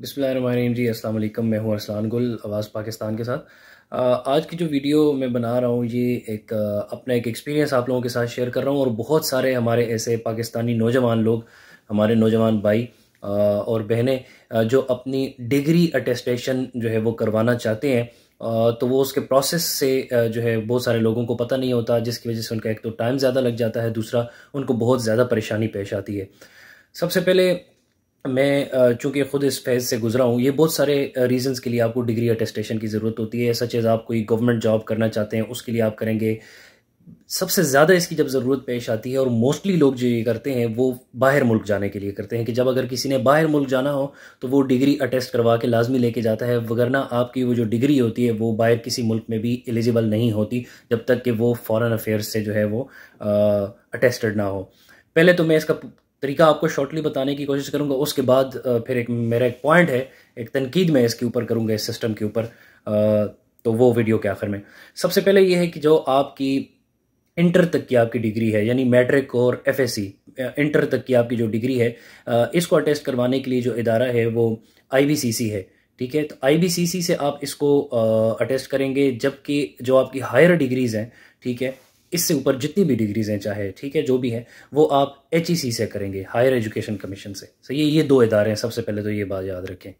बिस्मिल्लाहिर्रहमानिर्रहीम जी, अस्सलाम वालेकुम। मैं हूँ अरसलान गुल, आवाज़ पाकिस्तान के साथ। आज की जो वीडियो मैं बना रहा हूँ ये अपना एक एक्सपीरियंस आप लोगों के साथ शेयर कर रहा हूँ। और बहुत सारे हमारे ऐसे पाकिस्तानी नौजवान लोग, हमारे नौजवान भाई और बहनें जो अपनी डिग्री अटेस्टेशन जो है वो करवाना चाहते हैं। तो वो उसके प्रोसेस से जो है बहुत सारे लोगों को पता नहीं होता, जिसकी वजह से उनका एक तो टाइम ज़्यादा लग जाता है, दूसरा उनको बहुत ज़्यादा परेशानी पेश आती है। सबसे पहले मैं चूँकि ख़ुद इस फ़ेज़ से गुज़रा हूँ, ये बहुत सारे रीज़न्स के लिए आपको डिग्री अटेस्टेशन की ज़रूरत होती है। सच एज़ आप कोई गवर्नमेंट जॉब करना चाहते हैं, उसके लिए आप करेंगे। सबसे ज़्यादा इसकी जब ज़रूरत पेश आती है, और मोस्टली लोग जो ये करते हैं वो बाहर मुल्क जाने के लिए करते हैं, कि जब अगर किसी ने बाहर मुल्क जाना हो तो वो डिग्री अटेस्ट करवा के लाजमी लेके जाता है, वगरना आपकी वो जो डिग्री होती है वो बाहर किसी मुल्क में भी एलिजिबल नहीं होती जब तक कि वो फॉरेन अफेयर्स से जो है वो अटेस्टेड ना हो। पहले तो मैं इसका तरीका आपको शॉर्टली बताने की कोशिश करूंगा, उसके बाद फिर मेरा एक पॉइंट है, एक तनकीद मैं इसके ऊपर करूंगा, इस सिस्टम के ऊपर। तो वो वीडियो के आखिर में सबसे पहले ये है कि जो आपकी इंटर तक की आपकी डिग्री है, यानी मैट्रिक और एफएससी, इंटर तक की आपकी जो डिग्री है, इसको अटेस्ट करवाने के लिए जो इदारा है वो आईबीसीसी है। ठीक है, तो आईबीसीसी से आप इसको अटेस्ट करेंगे, जबकि जो आपकी हायर डिग्रीज़ हैं, ठीक है, इससे ऊपर जितनी भी डिग्रीज हैं चाहे, ठीक है, जो भी है वो आप एचईसी से करेंगे, हायर एजुकेशन कमीशन से। सही है, ये दो इदारे हैं। सबसे पहले तो ये बात याद रखें।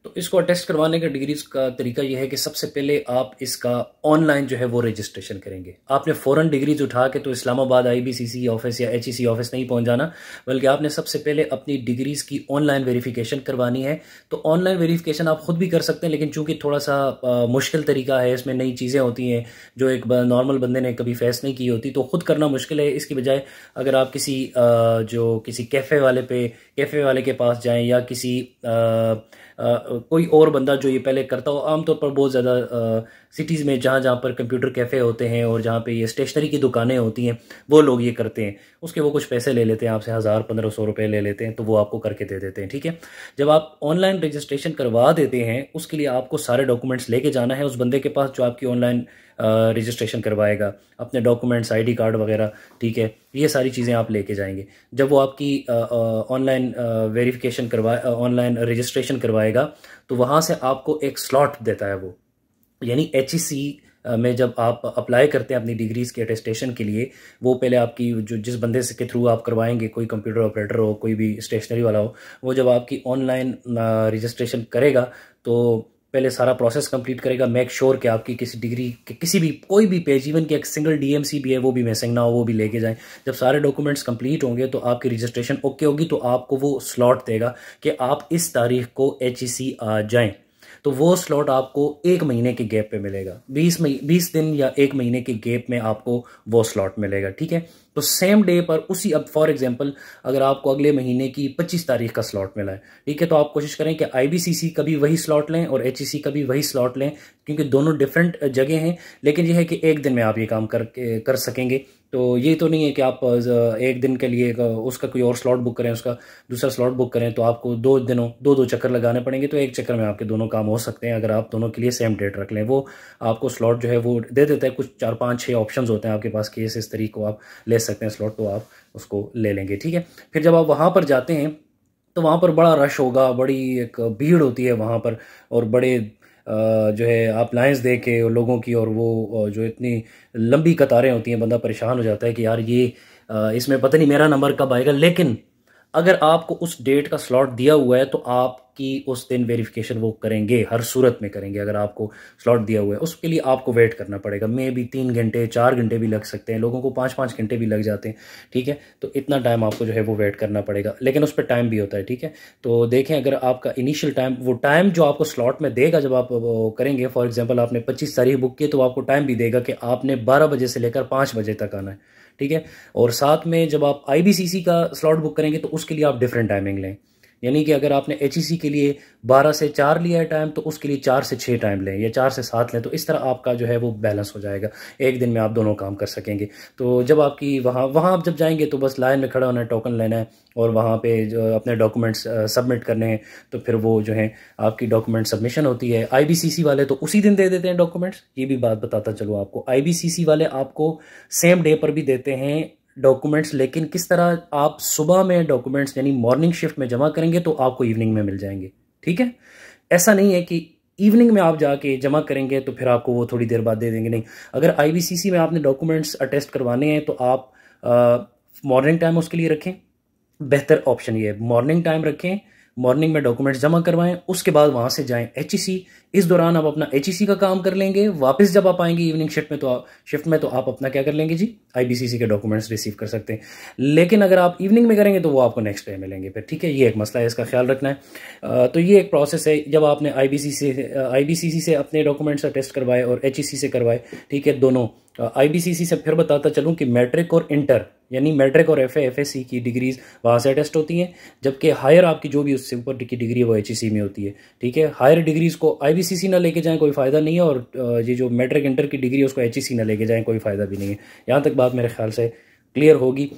तो इसको अटेस्ट करवाने का डिग्रीज का तरीका यह है कि सबसे पहले आप इसका ऑनलाइन जो है वो रजिस्ट्रेशन करेंगे। आपने फ़ौरन डिग्रीज उठा के तो इस्लामाबाद आईबीसीसी ऑफिस या एचईसी ऑफिस नहीं पहुंच जाना, बल्कि आपने सबसे पहले अपनी डिग्रीज की ऑनलाइन वेरिफिकेशन करवानी है। तो ऑनलाइन वेरिफिकेशन आप खुद भी कर सकते हैं, लेकिन चूंकि थोड़ा सा मुश्किल तरीका है, इसमें नई चीज़ें होती हैं जो एक नॉर्मल बंदे ने कभी फेस नहीं की होती, तो खुद करना मुश्किल है। इसकी बजाय अगर आप किसी कैफ़े वाले के पास जाएं, या किसी कोई और बंदा जो ये पहले करता हो, आमतौर पर बहुत ज़्यादा सिटीज़ में जहाँ जहाँ पर कंप्यूटर कैफ़े होते हैं और जहाँ पे ये स्टेशनरी की दुकानें होती हैं, वो लोग ये करते हैं। उसके वो कुछ पैसे ले लेते हैं आपसे, 1000-1500 रुपये ले लेते हैं, तो वो आपको करके दे देते हैं। ठीक है, जब आप ऑनलाइन रजिस्ट्रेशन करवा देते हैं, उसके लिए आपको सारे डॉक्यूमेंट्स लेके जाना है उस बंदे के पास जो आपकी ऑनलाइन रजिस्ट्रेशन करवाएगा। अपने डॉक्यूमेंट्स, आईडी कार्ड वगैरह, ठीक है, ये सारी चीज़ें आप लेके जाएंगे। जब वो आपकी ऑनलाइन वेरिफिकेशन ऑनलाइन रजिस्ट्रेशन करवाएगा, तो वहाँ से आपको एक स्लॉट देता है वो, यानी एचईसी में जब आप अप्लाई करते हैं अपनी डिग्रीज के अटेस्टेशन के लिए, वो पहले आपकी जो जिस बंदे से के थ्रू आप करवाएंगे, कोई कंप्यूटर ऑपरेटर हो, कोई भी स्टेशनरी वाला हो, वो जब आपकी ऑनलाइन रजिस्ट्रेशन करेगा तो पहले सारा प्रोसेस कंप्लीट करेगा, मेक श्योर कि आपकी किसी डिग्री के किसी भी कोई भी पेज, इवन कि एक सिंगल डीएमसी भी है वो भी मिसिंग ना हो, वो भी लेके जाएं। जब सारे डॉक्यूमेंट्स कंप्लीट होंगे तो आपकी रजिस्ट्रेशन ओके होगी, तो आपको वो स्लॉट देगा कि आप इस तारीख को एचईसी आ जाएं। तो वो स्लॉट आपको 1 महीने के गैप पे मिलेगा, 20 दिन या 1 महीने के गैप में आपको वो स्लॉट मिलेगा। ठीक है, तो सेम डे पर उसी, अब फॉर एग्जांपल अगर आपको अगले महीने की 25 तारीख का स्लॉट मिला है, ठीक है, तो आप कोशिश करें कि आईबीसीसी का भी वही स्लॉट लें और एचईसी का भी वही स्लॉट लें, क्योंकि दोनों डिफरेंट जगह हैं, लेकिन यह है कि एक दिन में आप ये काम कर सकेंगे। तो ये तो नहीं है कि आप एक दिन के लिए उसका कोई और स्लॉट बुक करें, उसका दूसरा स्लॉट बुक करें, तो आपको 2 दिनों दो चक्कर लगाने पड़ेंगे। तो एक चक्कर में आपके दोनों काम हो सकते हैं अगर आप दोनों के लिए सेम डेट रख लें। वो आपको स्लॉट जो है वो दे देता है, कुछ 4-5-6 ऑप्शंस होते हैं आपके पास कि इस तरीके को आप ले सकते हैं स्लॉट, तो आप उसको ले लेंगे। ठीक है, फिर जब आप वहाँ पर जाते हैं तो वहाँ पर बड़ा रश होगा, बड़ी एक भीड़ होती है वहाँ पर, और बड़े जो है आप लाइंस देख के लोगों की, और वो जो इतनी लंबी कतारें होती हैं, बंदा परेशान हो जाता है कि यार ये इसमें पता नहीं मेरा नंबर कब आएगा। लेकिन अगर आपको उस डेट का स्लॉट दिया हुआ है तो आपकी उस दिन वेरिफिकेशन वो करेंगे, हर सूरत में करेंगे। अगर आपको स्लॉट दिया हुआ है उसके लिए आपको वेट करना पड़ेगा, मे भी 3 घंटे 4 घंटे भी लग सकते हैं, लोगों को 5-5 घंटे भी लग जाते हैं। ठीक है, तो इतना टाइम आपको जो है वो वेट करना पड़ेगा, लेकिन उस पर टाइम भी होता है। ठीक है, तो देखें, अगर आपका इनिशियल टाइम, वो टाइम जो आपको स्लॉट में देगा जब आप वो करेंगे, फॉर एग्जाम्पल आपने 25 तारीख बुक की, तो आपको टाइम भी देगा कि आपने 12 बजे से लेकर 5 बजे तक आना है। ठीक है, और साथ में जब आप आईबीसीसी का स्लॉट बुक करेंगे तो उसके लिए आप डिफरेंट टाइमिंग लें, यानी कि अगर आपने एचईसी के लिए 12 से 4 लिया है टाइम, तो उसके लिए 4 से 6 टाइम लें, या 4 से 7 लें। तो इस तरह आपका जो है वो बैलेंस हो जाएगा, एक दिन में आप दोनों काम कर सकेंगे। तो जब आपकी वहाँ आप जब जाएंगे तो बस लाइन में खड़ा होना है, टोकन लेना है, और वहाँ पे जो अपने डॉक्यूमेंट्स सबमिट करने हैं। तो फिर वो जो है आपकी डॉक्यूमेंट सबमिशन होती है। आईबीसीसी वाले तो उसी दिन दे देते हैं डॉक्यूमेंट्स, ये भी बात बताता चलो आपको। आईबीसीसी वाले आपको सेम डे पर भी देते हैं डॉक्यूमेंट्स, लेकिन किस तरह, आप सुबह में डॉक्यूमेंट्स यानी मॉर्निंग शिफ्ट में जमा करेंगे तो आपको इवनिंग में मिल जाएंगे। ठीक है, ऐसा नहीं है कि इवनिंग में आप जाके जमा करेंगे तो फिर आपको वो थोड़ी देर बाद दे देंगे, नहीं। अगर IBCC में आपने डॉक्यूमेंट्स अटेस्ट करवाने हैं तो आप मॉर्निंग टाइम उसके लिए रखें। बेहतर ऑप्शन ये है, मॉर्निंग टाइम रखें, मॉर्निंग में डॉक्यूमेंट्स जमा करवाएं, उसके बाद वहां से जाएं HEC। इस दौरान आप अपना HEC का काम कर लेंगे, वापस जब आप आएंगे इवनिंग शिफ्ट में तो आप अपना क्या कर लेंगे जी, IBCC के डॉक्यूमेंट्स रिसीव कर सकते हैं। लेकिन अगर आप इवनिंग में करेंगे तो वो आपको नेक्स्ट डे मिलेंगे फिर, ठीक है। ये एक मसला है, इसका ख्याल रखना है। तो ये एक प्रोसेस है, जब आपने IBCC से अपने डॉक्यूमेंट्स अटेस्ट करवाए और HEC से करवाए, ठीक है, दोनों। IBCC से फिर बताता चलूँ कि मैट्रिक और इंटर, यानी मैट्रिक और FA/FSC की डिग्रीज वहाँ से अटेस्ट होती हैं, जबकि हायर आपकी जो भी उससे ऊपर की डिग्री है वो HEC में होती है, ठीक है। हायर डिग्रीज को IBCC ना लेके जाएं, कोई फ़ायदा नहीं है, और ये जो मैट्रिक इंटर की डिग्री है उसको HEC ना लेके जाएं, कोई फ़ायदा भी नहीं है। यहाँ तक बात मेरे ख्याल से क्लियर होगी।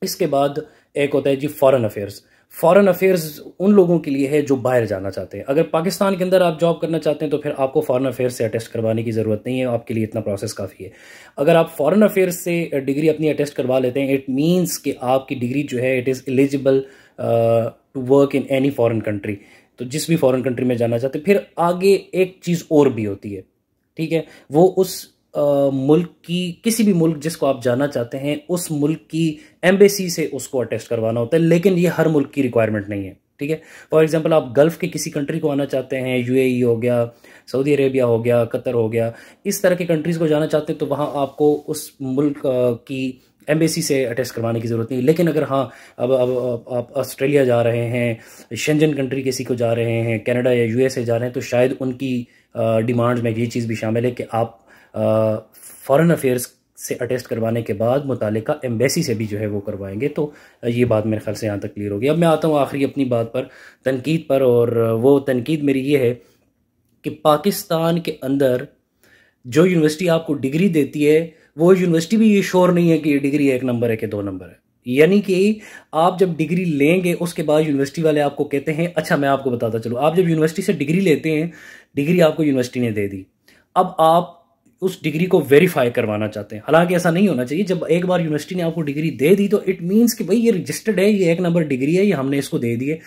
इसके बाद एक होता है जी फॉरेन अफेयर्स। फॉरेन अफेयर्स उन लोगों के लिए है जो बाहर जाना चाहते हैं। अगर पाकिस्तान के अंदर आप जॉब करना चाहते हैं तो फिर आपको फॉरेन अफेयर्स से अटेस्ट करवाने की ज़रूरत नहीं है, आपके लिए इतना प्रोसेस काफ़ी है। अगर आप फॉरेन अफेयर्स से डिग्री अपनी अटेस्ट करवा लेते हैं, इट मीन्स कि आपकी डिग्री जो है it is eligible to work in any foreign country. तो जिस भी फॉरेन कंट्री में जाना चाहते हैं, फिर आगे एक चीज़ और भी होती है, ठीक है, वो उस मुल्क की, किसी भी मुल्क जिसको आप जाना चाहते हैं उस मुल्क की एम्बेसी से उसको अटेस्ट करवाना होता है, लेकिन ये हर मुल्क की रिक्वायरमेंट नहीं है, ठीक है। फॉर एग्जांपल आप गल्फ़ के किसी कंट्री को आना चाहते हैं, UAE हो गया, सऊदी अरेबिया हो गया, कतर हो गया, इस तरह के कंट्रीज़ को जाना चाहते हैं तो वहाँ आपको उस मुल्क की एम्बेसी से अटेस्ट करवाने की ज़रूरत नहीं। लेकिन अगर हाँ अब आप ऑस्ट्रेलिया जा रहे हैं, शेंजन कंट्री किसी को जा रहे हैं, कनाडा या USA जा रहे हैं, तो शायद उनकी डिमांड में ये चीज़ भी शामिल है कि आप फॉरेन अफेयर्स से अटेस्ट करवाने के बाद मुतालिका एम्बेसी से भी जो है वो करवाएंगे। तो ये बात मेरे ख्याल से यहाँ तक क्लियर होगी। अब मैं आता हूँ आखिरी अपनी बात पर, तनकीद पर, और वो तनकीद मेरी ये है कि पाकिस्तान के अंदर जो यूनिवर्सिटी आपको डिग्री देती है वो यूनिवर्सिटी भी ये श्योर नहीं है कि ये डिग्री 1 नंबर है कि 2 नंबर है। यानी कि आप जब डिग्री लेंगे उसके बाद यूनिवर्सिटी वाले आपको कहते हैं, अच्छा मैं आपको बताता चलूँ, आप जब यूनिवर्सिटी से डिग्री लेते हैं, डिग्री आपको यूनिवर्सिटी ने दे दी, अब आप उस डिग्री को वेरीफाई करवाना चाहते हैं। हालांकि ऐसा नहीं होना चाहिए। जब एक बार यूनिवर्सिटी ने आपको डिग्री दे दी तो इट मीन्स कि भाई ये रजिस्टर्ड है, ये 1 नंबर डिग्री है, ये हमने इसको दे दी है।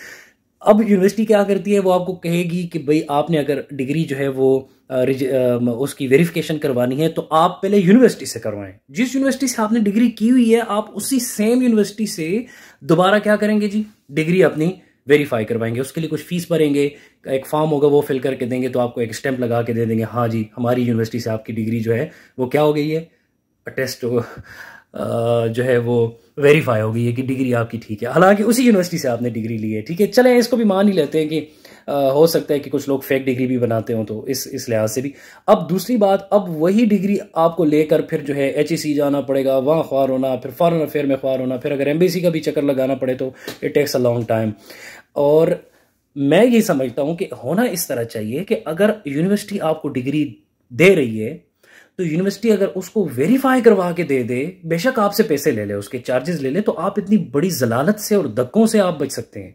अब यूनिवर्सिटी क्या करती है, वो आपको कहेगी कि भाई आपने अगर डिग्री जो है वो उसकी वेरिफिकेशन करवानी है तो आप पहले यूनिवर्सिटी से करवाएं। जिस यूनिवर्सिटी से आपने डिग्री की हुई है आप उसी सेम यूनिवर्सिटी से दोबारा क्या करेंगे जी, डिग्री अपनी वेरीफाई करवाएंगे। उसके लिए कुछ फीस भरेंगे, एक फॉर्म होगा वो फिल करके देंगे, तो आपको एक स्टैंप लगा के दे देंगे, हाँ जी हमारी यूनिवर्सिटी से आपकी डिग्री जो है वो क्या हो गई है, अटेस्ट जो है वो वेरीफाई हो गई है कि डिग्री आपकी ठीक है। हालांकि उसी यूनिवर्सिटी से आपने डिग्री ली है, ठीक है। चलें इसको भी मान ही लेते हैं कि हो सकता है कि कुछ लोग फेक डिग्री भी बनाते हो, तो इस लिहाज से भी। अब दूसरी बात, अब वही डिग्री आपको लेकर फिर जो है HEC जाना पड़ेगा, वहाँ ख्वार होना, फिर फॉरेन अफेयर में ख्वार होना, फिर अगर एम्बेसी का भी चक्कर लगाना पड़े तो it takes a long time. और मैं ये समझता हूँ कि होना इस तरह चाहिए कि अगर यूनिवर्सिटी आपको डिग्री दे रही है तो यूनिवर्सिटी अगर उसको वेरीफाई करवा के दे दे, बेशक आपसे पैसे ले ले, उसके चार्जेस ले ले, तो आप इतनी बड़ी जलालत से और धक्कों से आप बच सकते हैं।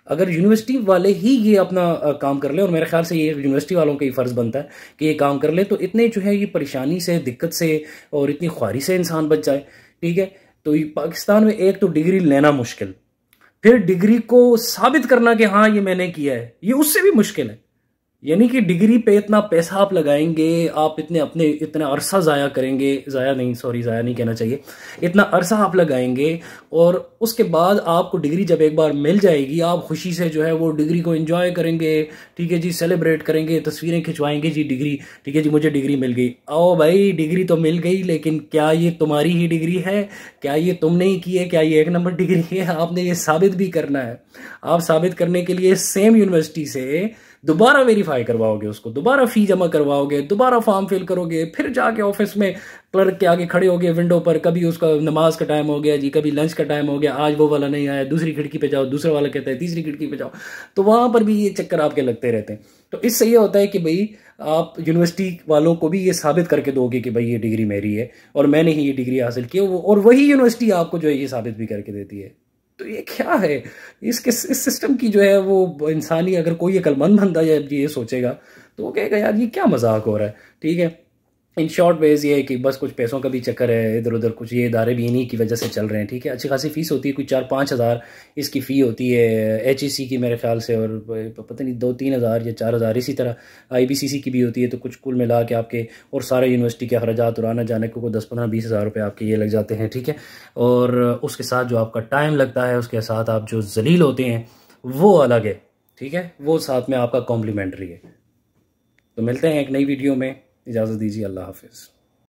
अगर यूनिवर्सिटी वाले ही ये अपना काम कर ले, और मेरे ख्याल से ये यूनिवर्सिटी वालों का ही फ़र्ज़ बनता है कि ये काम कर ले, तो इतने जो है ये परेशानी से, दिक्कत से और इतनी ख्वारी से इंसान बच जाए, ठीक है। तो पाकिस्तान में एक तो डिग्री लेना मुश्किल, फिर डिग्री को साबित करना कि हाँ ये मैंने किया है, ये उससे भी मुश्किल है। यानी कि डिग्री पे इतना पैसा आप लगाएंगे, आप इतना अरसा ज़ाया करेंगे, ज़ाया नहीं कहना चाहिए, इतना अरसा आप लगाएंगे, और उसके बाद आपको डिग्री जब एक बार मिल जाएगी आप खुशी से जो है वो डिग्री को एंजॉय करेंगे, ठीक है जी, सेलिब्रेट करेंगे, तस्वीरें खिंचवाएंगे जी, डिग्री ठीक है जी मुझे डिग्री मिल गई। ओ भाई डिग्री तो मिल गई, लेकिन क्या ये तुम्हारी ही डिग्री है, क्या ये तुमने ही की है, क्या ये 1 नंबर डिग्री है? आपने ये साबित भी करना है। आप साबित करने के लिए सेम यूनिवर्सिटी से दोबारा वेरीफाई करवाओगे, उसको दोबारा फी जमा करवाओगे, दोबारा फॉर्म फिल करोगे, फिर जाके ऑफिस में क्लर्क के आगे खड़े होगे विंडो पर, कभी उसका नमाज का टाइम हो गया जी, कभी लंच का टाइम हो गया, आज वो वाला नहीं आया, दूसरी खिड़की पे जाओ, दूसरा वाला कहता है तीसरी खिड़की पे जाओ, तो वहां पर भी ये चक्कर आपके लगते रहते हैं। तो इससे ये होता है कि भाई आप यूनिवर्सिटी वालों को भी ये साबित करके दोगे कि भाई ये डिग्री मेरी है और मैंने ही ये डिग्री हासिल की है, और वही यूनिवर्सिटी आपको जो है ये साबित भी करके देती है। तो ये क्या है, इस सिस्टम की जो है वो इंसानी, अगर कोई अक्लमंद बंदा जब ये सोचेगा तो वो कहेगा यार ये क्या मजाक हो रहा है, ठीक है। इन शॉर्ट वेज ये है कि बस कुछ पैसों का भी चक्कर है इधर उधर, कुछ ये इदारे भी इन्हीं की वजह से चल रहे हैं, ठीक है। अच्छी खासी फ़ीस होती है, कोई 4-5 हज़ार इसकी फ़ी होती है HEC की मेरे ख्याल से, और पता नहीं 2-3 हज़ार या 4 हज़ार इसी तरह IBCC की भी होती है। तो कुछ कुल मिला के आपके और सारे यूनिवर्सिटी के अखराजात और आना जाने को 10-15-20 हज़ार रुपये आपके ये लग जाते हैं, ठीक है। और उसके साथ जो आपका टाइम लगता है, उसके साथ आप जो जलील होते हैं वो अलग है, ठीक है, वो साथ में आपका कॉम्प्लीमेंट्री है। तो मिलते हैं एक नई वीडियो में, इजाज़त दीजिए, अल्लाह हाफिज़।